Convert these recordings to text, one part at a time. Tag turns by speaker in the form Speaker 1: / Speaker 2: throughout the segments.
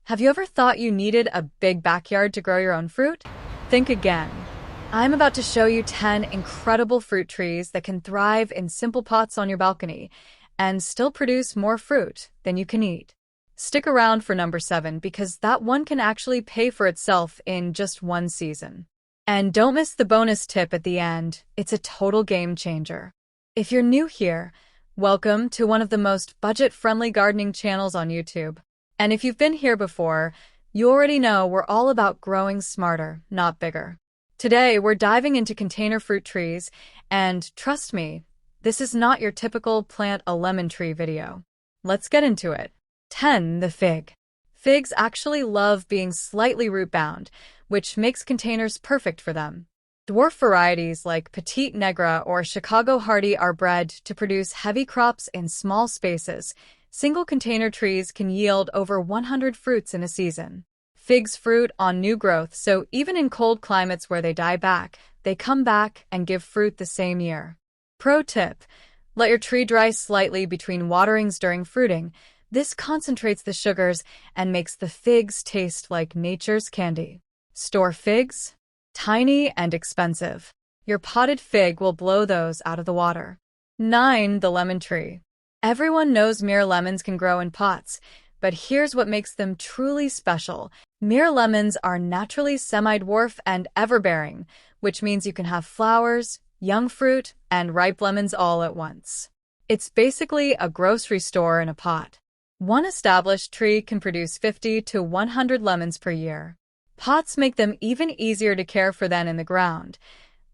Speaker 1: Have you ever thought you needed a big backyard to grow your own fruit? Think again. I'm about to show you 10 incredible fruit trees that can thrive in simple pots on your balcony and still produce more fruit than you can eat. Stick around for number 7 because that one can actually pay for itself in just one season. And don't miss the bonus tip at the end. It's a total game changer. If you're new here, welcome to one of the most budget-friendly gardening channels on YouTube. And if you've been here before, you already know we're all about growing smarter, not bigger. Today, we're diving into container fruit trees, and trust me, this is not your typical plant a lemon tree video. Let's get into it. 10. The fig. Figs actually love being slightly root-bound, which makes containers perfect for them. Dwarf varieties like Petite Negra or Chicago Hardy are bred to produce heavy crops in small spaces. Single container trees can yield over 100 fruits in a season. Figs fruit on new growth, so even in cold climates where they die back, they come back and give fruit the same year. Pro tip: let your tree dry slightly between waterings during fruiting. This concentrates the sugars and makes the figs taste like nature's candy. Store figs? Tiny and expensive. Your potted fig will blow those out of the water. 9. The lemon tree. Everyone knows mere lemons can grow in pots, but here's what makes them truly special. Mere lemons are naturally semi-dwarf and everbearing, which means you can have flowers, young fruit, and ripe lemons all at once. It's basically a grocery store in a pot. One established tree can produce 50 to 100 lemons per year. Pots make them even easier to care for than in the ground.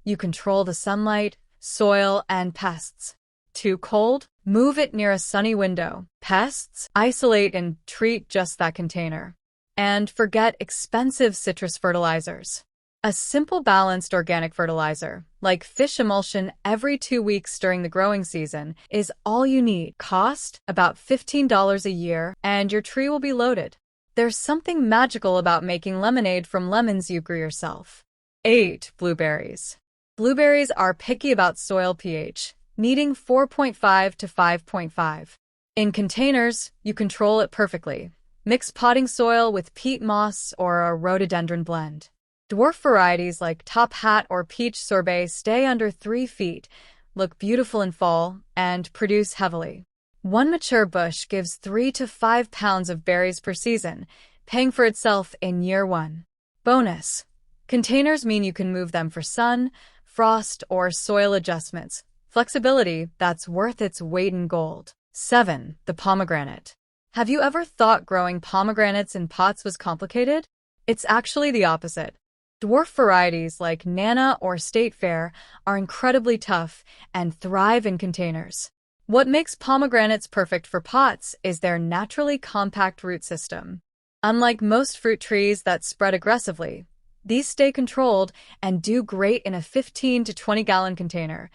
Speaker 1: You control the sunlight, soil, and pests. Too cold? Move it near a sunny window. Pests? Isolate and treat just that container. And forget expensive citrus fertilizers. A simple balanced organic fertilizer, like fish emulsion every 2 weeks during the growing season, is all you need. Cost? About $15 a year, and your tree will be loaded. There's something magical about making lemonade from lemons you grew yourself. 8. Blueberries. Blueberries are picky about soil pH, needing 4.5 to 5.5. In containers, you control it perfectly. Mix potting soil with peat moss or a rhododendron blend. Dwarf varieties like Top Hat or Peach Sorbet stay under 3 feet, look beautiful in fall, and produce heavily. One mature bush gives 3 to 5 pounds of berries per season, paying for itself in year 1. Bonus: containers mean you can move them for sun, frost, or soil adjustments. Flexibility that's worth its weight in gold. 7. The pomegranate. Have you ever thought growing pomegranates in pots was complicated? It's actually the opposite. Dwarf varieties like Nana or State Fair are incredibly tough and thrive in containers. What makes pomegranates perfect for pots is their naturally compact root system. Unlike most fruit trees that spread aggressively, these stay controlled and do great in a 15 to 20-gallon container,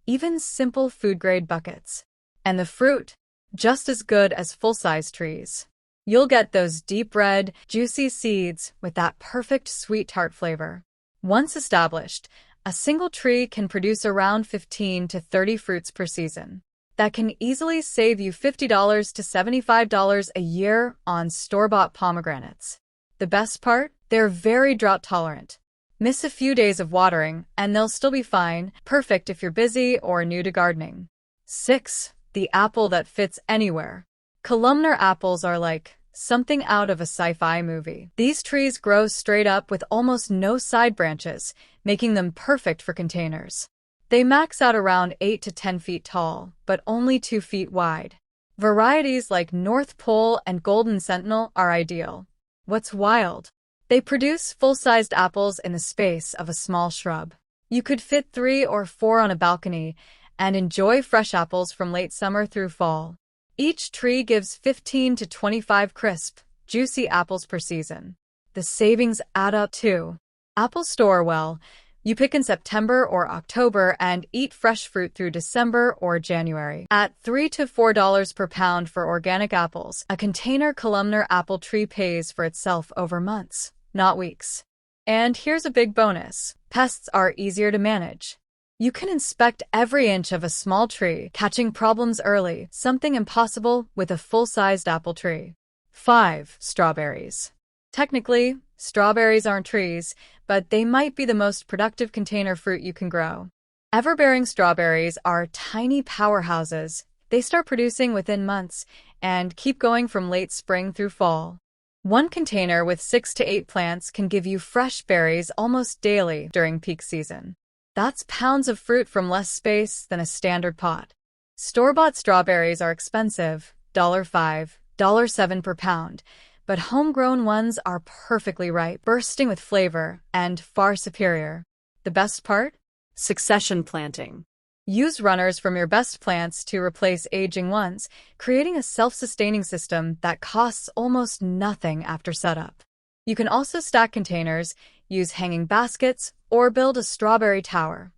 Speaker 1: even simple food-grade buckets. And the fruit? Just as good as full-size trees. You'll get those deep red, juicy seeds with that perfect sweet tart flavor. Once established, a single tree can produce around 15 to 30 fruits per season. That can easily save you $50 to $75 a year on store-bought pomegranates. The best part? They're very drought-tolerant. Miss a few days of watering, and they'll still be fine, perfect if you're busy or new to gardening. 6. The apple that fits anywhere. Columnar apples are like something out of a sci-fi movie. These trees grow straight up with almost no side branches, making them perfect for containers. They max out around 8 to 10 feet tall, but only 2 feet wide. Varieties like North Pole and Golden Sentinel are ideal. What's wild? They produce full-sized apples in the space of a small shrub. You could fit 3 or 4 on a balcony and enjoy fresh apples from late summer through fall. Each tree gives 15 to 25 crisp, juicy apples per season. The savings add up too. Apples store well. You pick in September or October and eat fresh fruit through December or January. At $3 to $4 per pound for organic apples, a container columnar apple tree pays for itself over months, not weeks. And here's a big bonus: pests are easier to manage. You can inspect every inch of a small tree, catching problems early, something impossible with a full-sized apple tree. 5. Strawberries. Technically, strawberries aren't trees, but they might be the most productive container fruit you can grow. Ever-bearing strawberries are tiny powerhouses. They start producing within months and keep going from late spring through fall. One container with 6 to 8 plants can give you fresh berries almost daily during peak season. That's pounds of fruit from less space than a standard pot. Store-bought strawberries are expensive, $5, $7 per pound, but homegrown ones are perfectly ripe, bursting with flavor, and far superior. The best part? Succession planting. Use runners from your best plants to replace aging ones, creating a self-sustaining system that costs almost nothing after setup. You can also stack containers, use hanging baskets, or build a strawberry tower,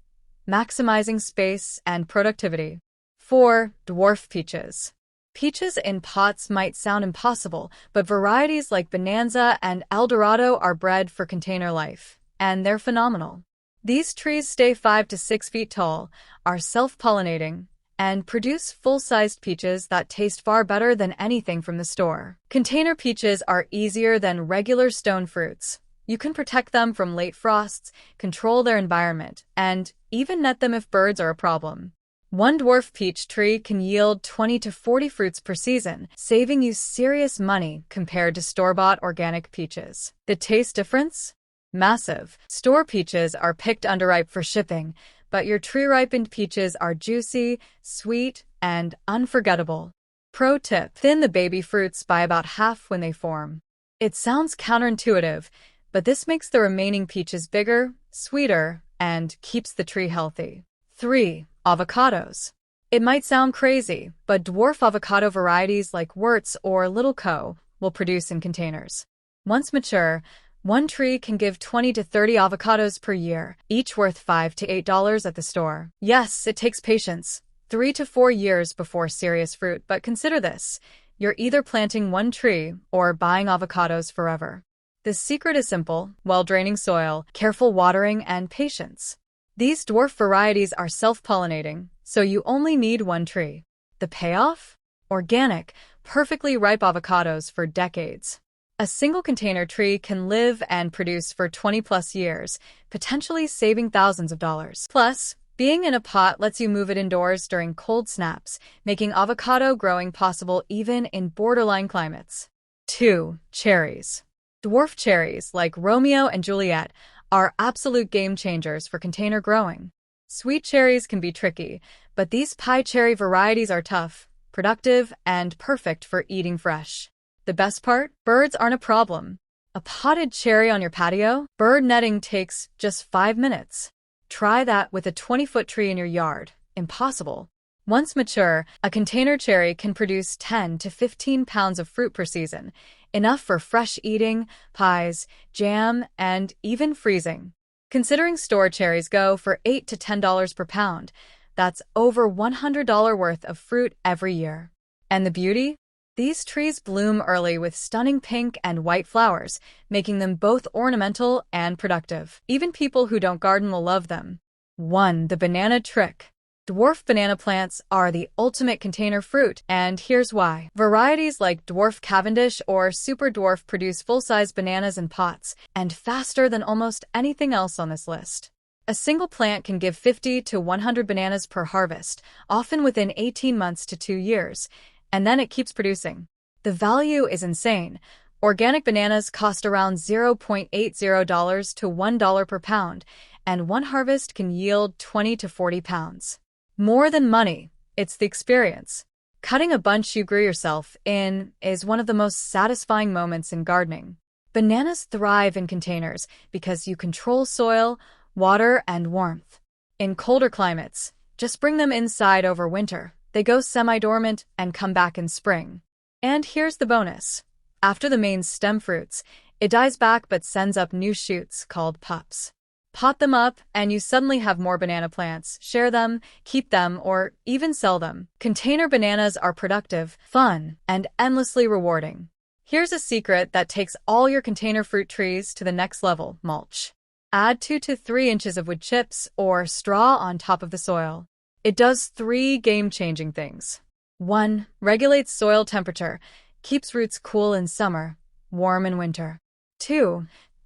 Speaker 1: maximizing space and productivity. 4. Dwarf peaches. Peaches in pots might sound impossible, but varieties like Bonanza and Eldorado are bred for container life, and they're phenomenal. These trees stay 5 to 6 feet tall, are self-pollinating, and produce full-sized peaches that taste far better than anything from the store. Container peaches are easier than regular stone fruits. You can protect them from late frosts, control their environment, and even net them if birds are a problem. One dwarf peach tree can yield 20 to 40 fruits per season, saving you serious money compared to store-bought organic peaches. The taste difference? Massive. Store peaches are picked underripe for shipping, but your tree-ripened peaches are juicy, sweet, and unforgettable. Pro tip: thin the baby fruits by about half when they form. It sounds counterintuitive, but this makes the remaining peaches bigger, sweeter, and keeps the tree healthy. 3. Avocados. It might sound crazy, but dwarf avocado varieties like Wirtz or Little Co. will produce in containers. Once mature, one tree can give 20 to 30 avocados per year, each worth $5 to $8 at the store. Yes, it takes patience, 3 to 4 years before serious fruit, but consider this: you're either planting one tree or buying avocados forever. The secret is simple: well-draining soil, careful watering, and patience. These dwarf varieties are self-pollinating, so you only need one tree. The payoff? Organic, perfectly ripe avocados for decades. A single container tree can live and produce for 20-plus years, potentially saving thousands of dollars. Plus, being in a pot lets you move it indoors during cold snaps, making avocado growing possible even in borderline climates. 2. Cherries. Dwarf cherries, like Romeo and Juliet, are absolute game changers for container growing. Sweet cherries can be tricky, but these pie cherry varieties are tough, productive, and perfect for eating fresh. The best part? Birds aren't a problem. A potted cherry on your patio? Bird netting takes just 5 minutes. Try that with a 20-foot tree in your yard. Impossible. Once mature, a container cherry can produce 10 to 15 pounds of fruit per season, enough for fresh eating, pies, jam, and even freezing. Considering store cherries go for $8 to $10 per pound, that's over $100 worth of fruit every year. And the beauty? These trees bloom early with stunning pink and white flowers, making them both ornamental and productive. Even people who don't garden will love them. 1. The banana trick. Dwarf banana plants are the ultimate container fruit, and here's why. Varieties like Dwarf Cavendish or Super Dwarf produce full-size bananas in pots, and faster than almost anything else on this list. A single plant can give 50 to 100 bananas per harvest, often within 18 months to 2 years, and then it keeps producing. The value is insane. Organic bananas cost around $0.80 to $1 per pound, and one harvest can yield 20 to 40 pounds. More than money, it's the experience. Cutting a bunch you grew yourself in is one of the most satisfying moments in gardening. Bananas thrive in containers because you control soil, water, and warmth. In colder climates, just bring them inside over winter. They go semi-dormant and come back in spring. And here's the bonus. After the main stem fruits, it dies back but sends up new shoots called pups. Pot them up, and you suddenly have more banana plants. Share them, keep them, or even sell them. Container bananas are productive, fun, and endlessly rewarding. Here's a secret that takes all your container fruit trees to the next level: mulch. Add 2 to 3 inches of wood chips or straw on top of the soil. It does 3 game-changing things. 1. Regulates soil temperature. keeps roots cool in summer, warm in winter. 2.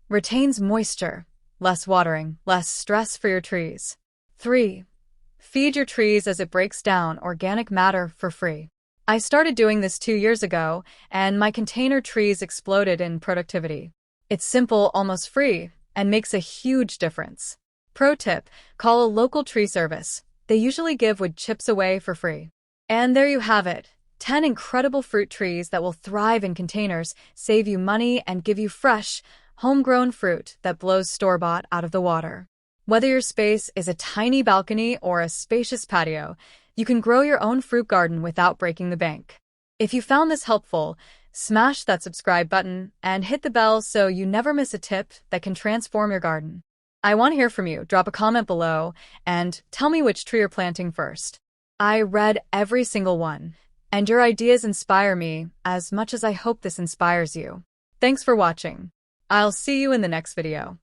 Speaker 1: Retains moisture, less watering, less stress for your trees. 3. Feed your trees as it breaks down organic matter for free. I started doing this 2 years ago, and my container trees exploded in productivity. It's simple, almost free, and makes a huge difference. Pro tip, call a local tree service. They usually give wood chips away for free. And there you have it, 10 incredible fruit trees that will thrive in containers, save you money, and give you fresh, homegrown fruit that blows store-bought out of the water. Whether your space is a tiny balcony or a spacious patio, you can grow your own fruit garden without breaking the bank. If you found this helpful, smash that subscribe button and hit the bell so you never miss a tip that can transform your garden. I want to hear from you. Drop a comment below and tell me which tree you're planting first. I read every single one, and your ideas inspire me as much as I hope this inspires you. Thanks for watching. I'll see you in the next video.